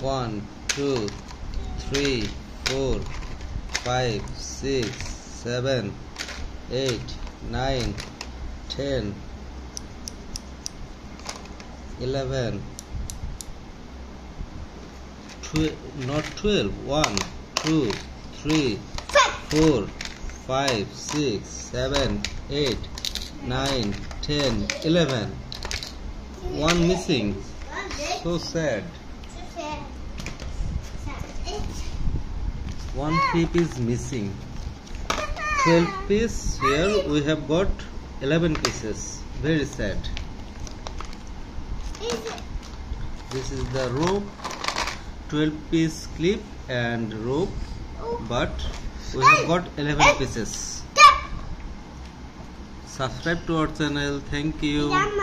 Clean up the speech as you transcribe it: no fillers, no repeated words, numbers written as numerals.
1, 2, 3, 4, 5, 6, 7, 8, 9, 10, 11, 12, not 12, 1, 2, 3, 4, 5, 6, 7, 8, 9, 10, 11. One missing. So sad. One clip is missing. 12 pieces. Here we have got 11 pieces. Very sad. This is the rope. 12 piece clip and rope, but we have got 11 pieces. Subscribe to our channel. Thank you.